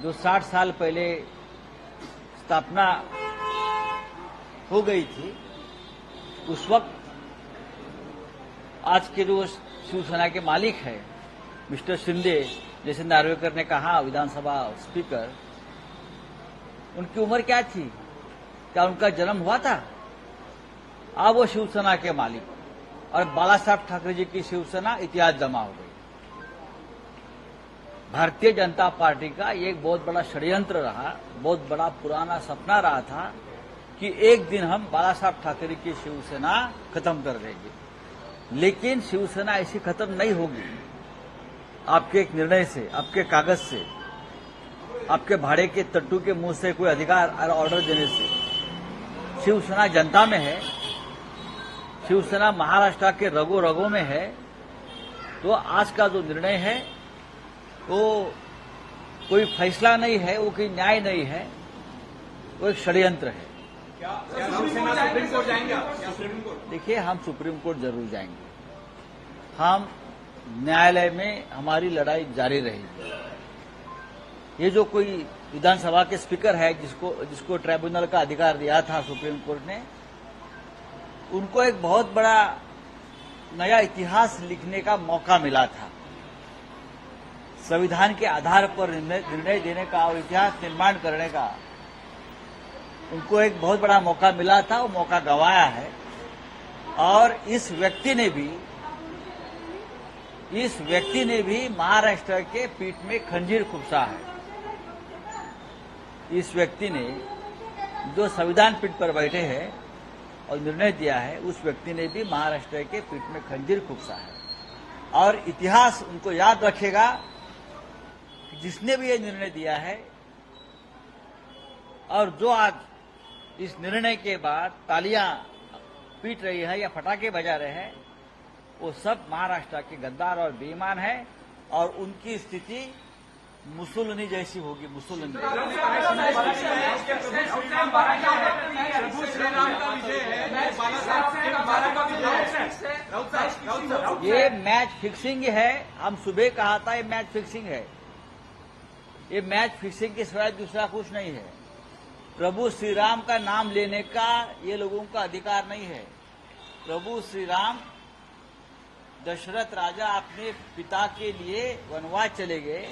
जो 60 साल पहले स्थापना हो गई थी, उस वक्त आज के जो शिवसेना के मालिक है मिस्टर शिंदे, जैसे नार्वेकर ने कहा, विधानसभा स्पीकर, उनकी उम्र क्या थी? क्या उनका जन्म हुआ था? अब वो शिवसेना के मालिक और बाला साहब ठाकरे जी की शिवसेना इतिहास जमा हो गई। भारतीय जनता पार्टी का एक बहुत बड़ा षड्यंत्र रहा, बहुत बड़ा पुराना सपना रहा था कि एक दिन हम बाला साहब ठाकरे की शिवसेना खत्म कर देंगे, लेकिन शिवसेना ऐसी खत्म नहीं होगी। आपके एक निर्णय से, आपके कागज से, आपके भाड़े के तट्टू के मुंह से कोई अधिकार और ऑर्डर देने से शिवसेना जनता में है, शिवसेना महाराष्ट्र के रगों रगों में है। तो आज का जो निर्णय है वो कोई फैसला नहीं है, वो कोई न्याय नहीं है, वो एक षड्यंत्र है। सुप्रीम कोर्ट जाएंगे? देखिए, हम सुप्रीम कोर्ट जरूर जाएंगे। हम न्यायालय में हमारी लड़ाई जारी रहेगी। ये जो कोई विधानसभा के स्पीकर है जिसको ट्राइब्यूनल का अधिकार दिया था सुप्रीम कोर्ट ने, उनको एक बहुत बड़ा नया इतिहास लिखने का मौका मिला था। संविधान के आधार पर निर्णय देने का और इतिहास निर्माण करने का उनको एक बहुत बड़ा मौका मिला था, वो मौका गंवाया है। और इस व्यक्ति ने भी महाराष्ट्र के पीठ में खंजीर खुपसा है। इस व्यक्ति ने जो संविधान पीठ पर बैठे हैं और निर्णय दिया है, उस व्यक्ति ने भी महाराष्ट्र के पीठ में खंजीर खुपसा है। और इतिहास उनको याद रखेगा कि जिसने भी ये निर्णय दिया है और जो आज इस निर्णय के बाद तालियां पीट रही है या फटाके बजा रहे हैं, वो सब महाराष्ट्र के गद्दार और बेईमान है और उनकी स्थिति मुसोलिनी जैसी होगी। मुसोलिनी ये मैच फिक्सिंग है। हम सुबह कहा था ये मैच फिक्सिंग है। ये मैच फिक्सिंग के सिवाय दूसरा कुछ नहीं है। प्रभु श्री राम का नाम लेने का ये लोगों का अधिकार नहीं है। प्रभु श्री राम दशरथ राजा अपने पिता के लिए वनवास चले गए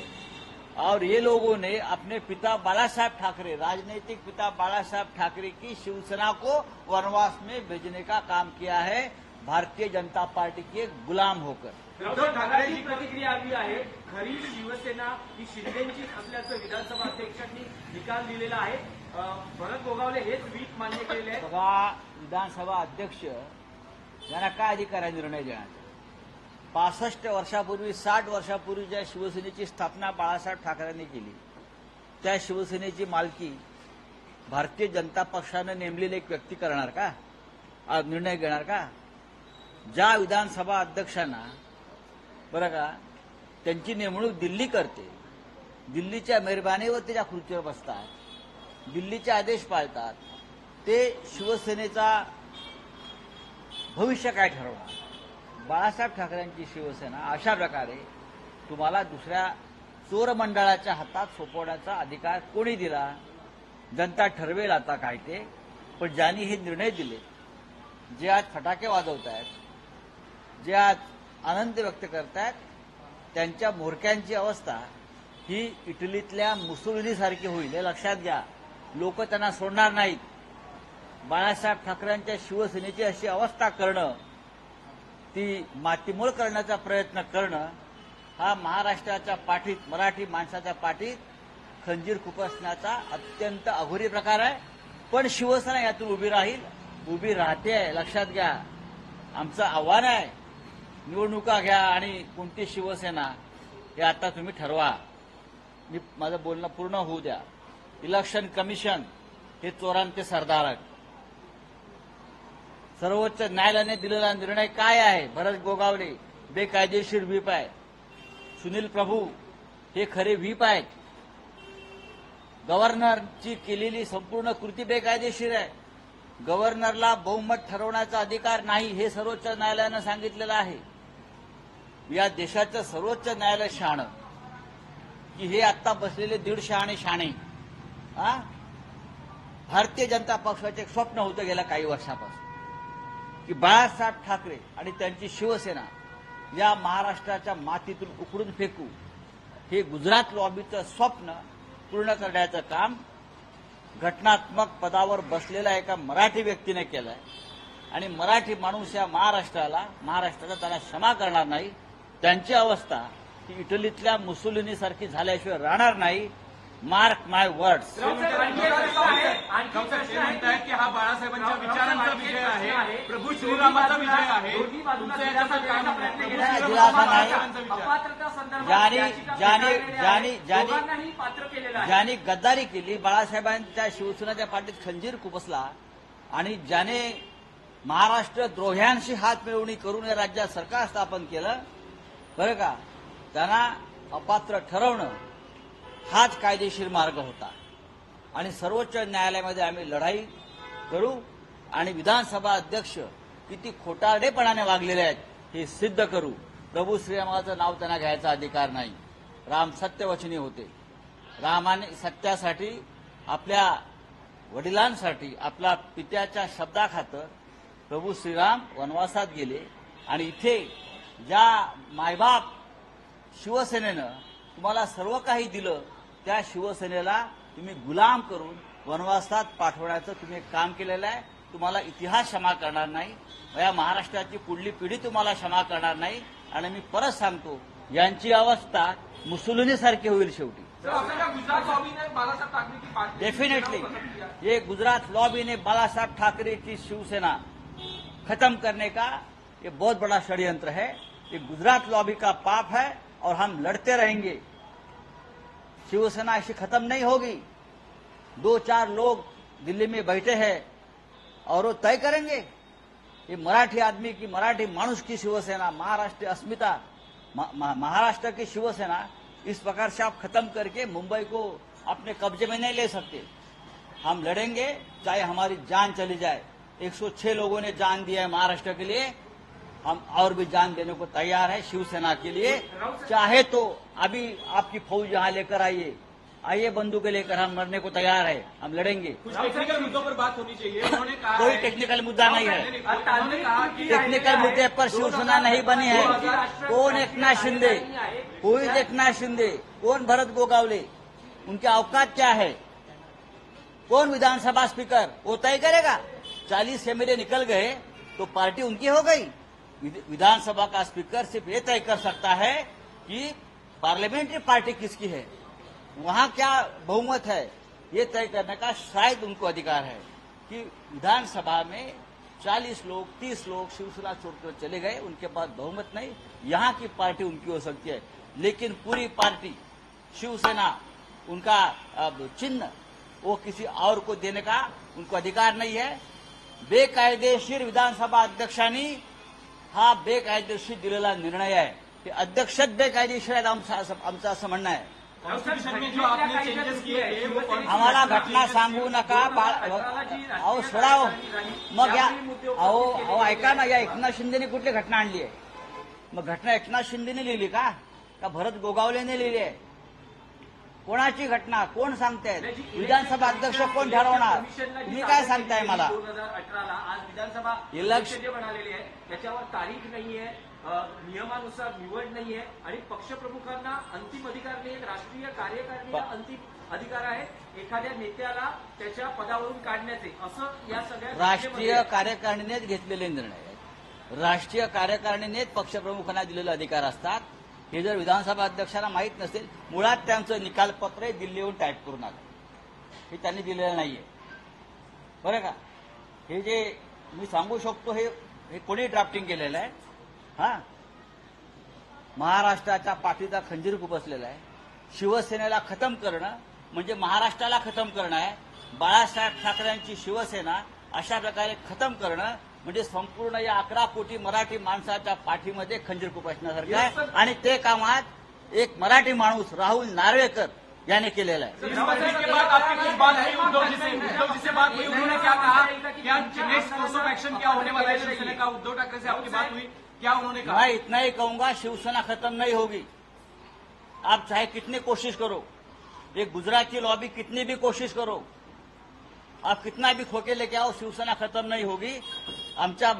और ये लोगों ने अपने पिता बाला साहब ठाकरे, राजनीतिक पिता बाला साहब ठाकरे की शिवसेना को वनवास में भेजने का काम किया है, भारतीय जनता पार्टी के गुलाम होकर। उद्धव ठाकरेंची प्रतिक्रिया आली आहे, खरी शिवसेना ही शिंदेची असल्याचं विधानसभा अध्यक्षांनी निकाल दिलेला आहे। भरत गोगावले हेच वीक मान्य केलेले आहे। बघा, विधानसभा अध्यक्ष यांना काय अधिकार आहे निर्णय देण्याचा? 65 वर्षापूर्वी, 60 वर्षापूर्वी ज्या शिवसेनेची स्थापना बाळासाहेब ठाकरेंनी केली, त्या शिवसेनेची मालकी भारतीय जनता पक्षाने नेमलेले एक व्यक्ती करणार का? निर्णय घेणार का? ज्या विधानसभा अध्यक्षांना बरं का त्यांची नेमणूक दिल्ली करते, दिल्लीच्या मेहरबानीवर ते त्या खुर्चीवर बसतात, दिल्लीचे आदेश पाळतात, ते शिवसेनेचा भविष्य काय ठरवणार? बाळासाहेब ठाकरेंची शिवसेना अशा प्रकारे तुम्हाला दुसऱ्या चोर मंडळाच्या हातात सोपवण्याचा अधिकार कोणी दिला? जनता ठरवेल आता काय ते। पण ज्यांनी हे निर्णय दिले, जे आज फटाके वाजवत आहेत, जे आज आनंद व्यक्त करतायत, त्यांच्या म्होरक्यांची अवस्था ही इटलीतल्या मुसोलिनीसारखी होईल, हे लक्षात घ्या। लोक त्यांना सोडणार नाहीत। बाळासाहेब ठाकरेंच्या शिवसेनेची अशी अवस्था करणं, ती मातीमोल करण्याचा प्रयत्न करणं, हा महाराष्ट्राच्या पाठीत, मराठी माणसाच्या पाठीत खंजीर खुपसण्याचा अत्यंत अघोरी प्रकार आहे। पण शिवसेना यातून उभी राहील, उभी राहते आहे, लक्षात घ्या। आमचं आव्हान आहे, निवडणुका घ्या आणि कोणती शिवसेना हे आता तुम्ही ठरवा। माझं बोलणं पूर्ण होऊ द्या। इलेक्शन कमिशन हे चोरांचे सरदार आहेत। सर्वोच्च न्यायालयाने दिलेला निर्णय काय आहे? भरत गोगावले बेकायदेशीर व्हीप आहे, सुनील प्रभू हे खरे व्हीप आहेत। गव्हर्नरची केलेली संपूर्ण कृती बेकायदेशीर आहे। गव्हर्नरला बहुमत ठरवण्याचा अधिकार नाही, हे सर्वोच्च न्यायालयानं सांगितलेलं आहे। या देशाचं सर्वोच्च न्यायालय शहाणं की हे आत्ता बसलेले 150 आणि शाणे हा भारतीय जनता पक्षाचे एक स्वप्न होतं गेल्या काही वर्षापासून की बाळासाहेब ठाकरे आणि त्यांची शिवसेना या महाराष्ट्राच्या मातीतून उकळून फेकू हे गुजरात लॉबीचं स्वप्न पूर्ण करण्याचं काम घटनात्मक पदावर बसलेल्या एका मराठी व्यक्तीने केलंय आणि मराठी माणूस या महाराष्ट्राला त्याला क्षमा करणार नाही. त्यांची अवस्था ही इटलीतल्या मुसोलिनी सारखी झाल्याशिवाय राहणार नाही. मार्क माय वर्ड्स. म्हणतायत की हा बाळासाहेबांच्या विचारांचा विजय आहे, प्रभू श्रीरामाचा विजय आहे. ज्यांनी गद्दारी केली, बाळासाहेबांच्या शिवसेनेच्या पाठीत खंजीर खुपसला आणि ज्याने महाराष्ट्र द्रोह्यांशी हात मिळवणी करून या राज्यात सरकार स्थापन केलं बरं का, त्यांना अपात्र ठरवणं हाच कायदेशीर मार्ग होता. आणि सर्वोच्च न्यायालयामध्ये आम्ही लढाई करू आणि विधानसभा अध्यक्ष किती खोटारडेपणाने वागलेले आहेत हे सिद्ध करू. प्रभू श्रीरामाचं नाव त्यांना घ्यायचा अधिकार नाही. राम सत्यवचनी होते. रामाने सत्यासाठी आपल्या वडिलांसाठी आपल्या पित्याच्या शब्दाखातर प्रभू श्रीराम वनवासात गेले आणि इथे ज्या मायबाप शिवसेनेनं तुम्हाला सर्व काही दिलं त्या शिवसेनेला तुम्ही गुलाम करून वनवासात पाठवण्याचं तुम्ही एक काम केलेलं आहे. तुम्हाला इतिहास क्षमा करणार नाही. या महाराष्ट्राची पुढली पिढी तुम्हाला क्षमा करणार नाही. आणि मी परत सांगतो, यांची अवस्था मुसोलिनीसारखी होईल शेवटी. डेफिनेटली ये गुजरात लॉबी ने बाला साहब ठाकरे की शिवसेना खत्म करने का ये बहुत बड़ा षड्यंत्र है. ये गुजरात लॉबी का पाप है और हम लड़ते रहेंगे. शिवसेना ऐसी खत्म नहीं होगी. 2-4 लोग दिल्ली में बैठे हैं और वो तय करेंगे. ये मराठी आदमी की, मराठी मानुष की शिवसेना, महाराष्ट्र अस्मिता, महाराष्ट्र की शिवसेना इस प्रकार से आप खत्म करके मुंबई को अपने कब्जे में नहीं ले सकते. हम लड़ेंगे चाहे हमारी जान चली जाए. 106 लोगों ने जान दिया है महाराष्ट्र के लिए. हम और भी जान देने को तैयार है शिवसेना के लिए. चाहे तो अभी आपकी फौज यहां लेकर आइए बंदूकें लेकर. हम मरने को तैयार है. हम लड़ेंगे. कुछ टेक्निकल मुद्दों पर बात होनी चाहिए. उन्होंने कहा कोई टेक्निकल मुद्दा नहीं है. उन्होंने कहा कि टेक्निकल मुद्दे पर शिवसेना नहीं बनी है. कौन एकनाथ शिंदे, कोई एकनाथ शिंदे, कौन भरत गोगावले, उनकी औकात क्या है? कौन विधानसभा स्पीकर, वो तय करेगा. 40 एमएलए निकल गए तो पार्टी उनकी हो गई. विधानसभा का स्पीकर सिर्फ ये तय कर सकता है कि पार्लियामेंट्री पार्टी किसकी है, वहां क्या बहुमत है. ये तय करने का शायद उनको अधिकार है कि विधानसभा में 40 लोग 30 लोग शिवसेना छोड़कर चले गए, उनके पास बहुमत नहीं, यहां की पार्टी उनकी हो सकती है. लेकिन पूरी पार्टी शिवसेना, उनका चिन्ह वो किसी और को देने का उनको अधिकार नहीं है. बेकायदेशीर विधानसभा अध्यक्षांनी हा बेकायदेशीर दिलेला निर्णय आहे. ते अध्यक्षच बेकायदेशीर आहेत आमचं असं म्हणणं आहे. कॉन्स्टिट्यूशन में जो आपने चेंजेस किए हैं वो आम्हाला घटना सांगू नका. अहो सोडाव मग या. अहो ऐका ना, या एकनाथ शिंदेने कुठली घटना आणली आहे? मग घटना एकनाथ शिंदेने लिहिली का भरत गोगावलेने लिहिली आहे? कोणाची घटना कोण सांगतायत? विधानसभा अध्यक्ष कोण ठरवणार? तुम्ही काय सांगताय मला? 2018ला आज विधानसभा इलेक्शन बनालेली आहे, त्याच्यावर तारीख नाहीये, नियमानुसार निवड नाहीये आणि पक्षप्रमुखांना अंतिम अधिकार नाही. राष्ट्रीय कार्यकारिणीला अंतिम अधिकार आहे एखाद्या नेत्याला त्याच्या पदावरून काढण्याचे. असं या सगळ्या राष्ट्रीय कार्यकारिणीनेच घेतलेले निर्णय आहेत. राष्ट्रीय कार्यकारिणीनेच पक्षप्रमुखांना दिलेले अधिकार असतात. हे जर विधानसभा अध्यक्षांना माहीत नसेल, मुळात त्यांचं निकालपत्र दिल्लीहून टाईप करून आलं, हे त्यांनी दिलेलं नाहीये बरं का. हे जे मी सांगू शकतो हे कोणी ड्राफ्टिंग केलेलं आहे. हा महाराष्ट्राच्या पाठीचा खंजीर खुपसलेला आहे. शिवसेनेला खतम करणं म्हणजे महाराष्ट्राला खतम करणं आहे. बाळासाहेब ठाकरेंची शिवसेना अशा प्रकारे खतम करणं म्हणजे संपूर्ण या 11 कोटी मराठी माणसाच्या पाठीमध्ये खंजीर खुपसण्यासारखं आहे. आणि ते कामात एक मराठी माणूस राहुल नार्वेकर याने केलेलं आहे. उद्धव जी से बात हुई, उन्होंने क्या कहा? क्या नेक्स्ट कोर्स ऑफ एक्शन क्या होने वाला है शिवसेना का? उद्धव ठाकरे से आपकी बात हुई, क्या उन्होंने कहा? मैं इतना ही कहूंगा, शिवसेना खत्म नहीं होगी. आप चाहे कितनी कोशिश करो, ये गुजरात की लॉबी कितनी भी कोशिश करो, आप कितना भी खोके लेके आओ, शिवसेना खत्म नहीं होगी. आमच्या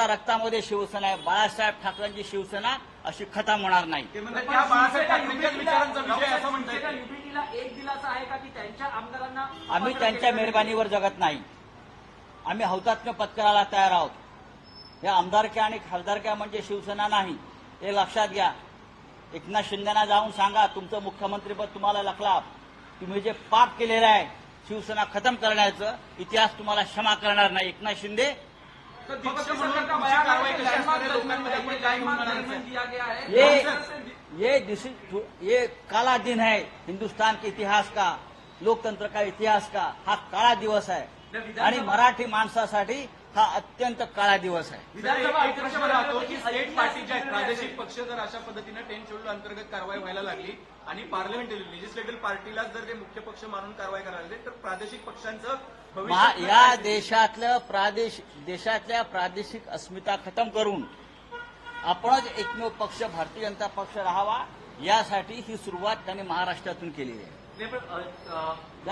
रक्तामध्ये शिवसेना आहे. बाळासाहेब ठाकरेंची शिवसेना अशी खतम होणार नाही. ते म्हणतात की हा बाळासाहेब ठाकरेंच्याच विचारांचा विषय असं म्हणता शिवसेना येईल. युपीटीला एक दिलासा आहे का की त्यांच्या आमदारांना आम्ही त्यांच्या मेहरबानीवर जगत नाही. आम्ही हौतात्म्य पत्कराला तयार आहोत. या आमदारक्या आणि खासदारक्या म्हणजे शिवसेना नाही, हे लक्षात घ्या. एकनाथ शिंदेना जाऊन सांगा, तुमचं मुख्यमंत्रीपद तुम्हाला लखलाप. तुम्ही जे पाप केलेलं आहे शिवसेना खतम करण्याचं, इतिहास तुम्हाला क्षमा करणार नाही. एकनाथ शिंदे तो पक्ष दीपक म्हणून केसरकर का तुमची बयान कारवाई है, कशी असणार आहे, लैंगिक लोकांमध्ये आपण काय घेऊन जाणार आहे? दिया गया है. ये काला दिन है हिंदुस्तान के इतिहास का, लोकतंत्र का इतिहास का. हा काळा दिवस आहे आणि मराठी माणसासाठी हा अत्यंत काळा दिवस आहे. विधानसभा एक प्रश्न राहतो की स्टेट ऐतिहासिक पार्टी ज्या आहेत, निर्णय आहे. प्रादेशिक पक्ष जर अशा पद्धतीने 10 शेड्यूल अंतर्गत कारवाई व्हायला लागली आणि पार्लमेंटरी लेजिस्लेटिव्ह पार्टीला जर ते मुख्य पक्ष मानून कारवाई करायला लागली, तर प्रादेशिक पक्षांचं भविष्य या देशातल्या प्रादेशिक अस्मिता खतम करून आपणच एकमेव पक्ष भारतीय जनता पक्ष राहावा, यासाठी ही सुरुवात त्यांनी महाराष्ट्रातून केलेली आहे. नाही, पण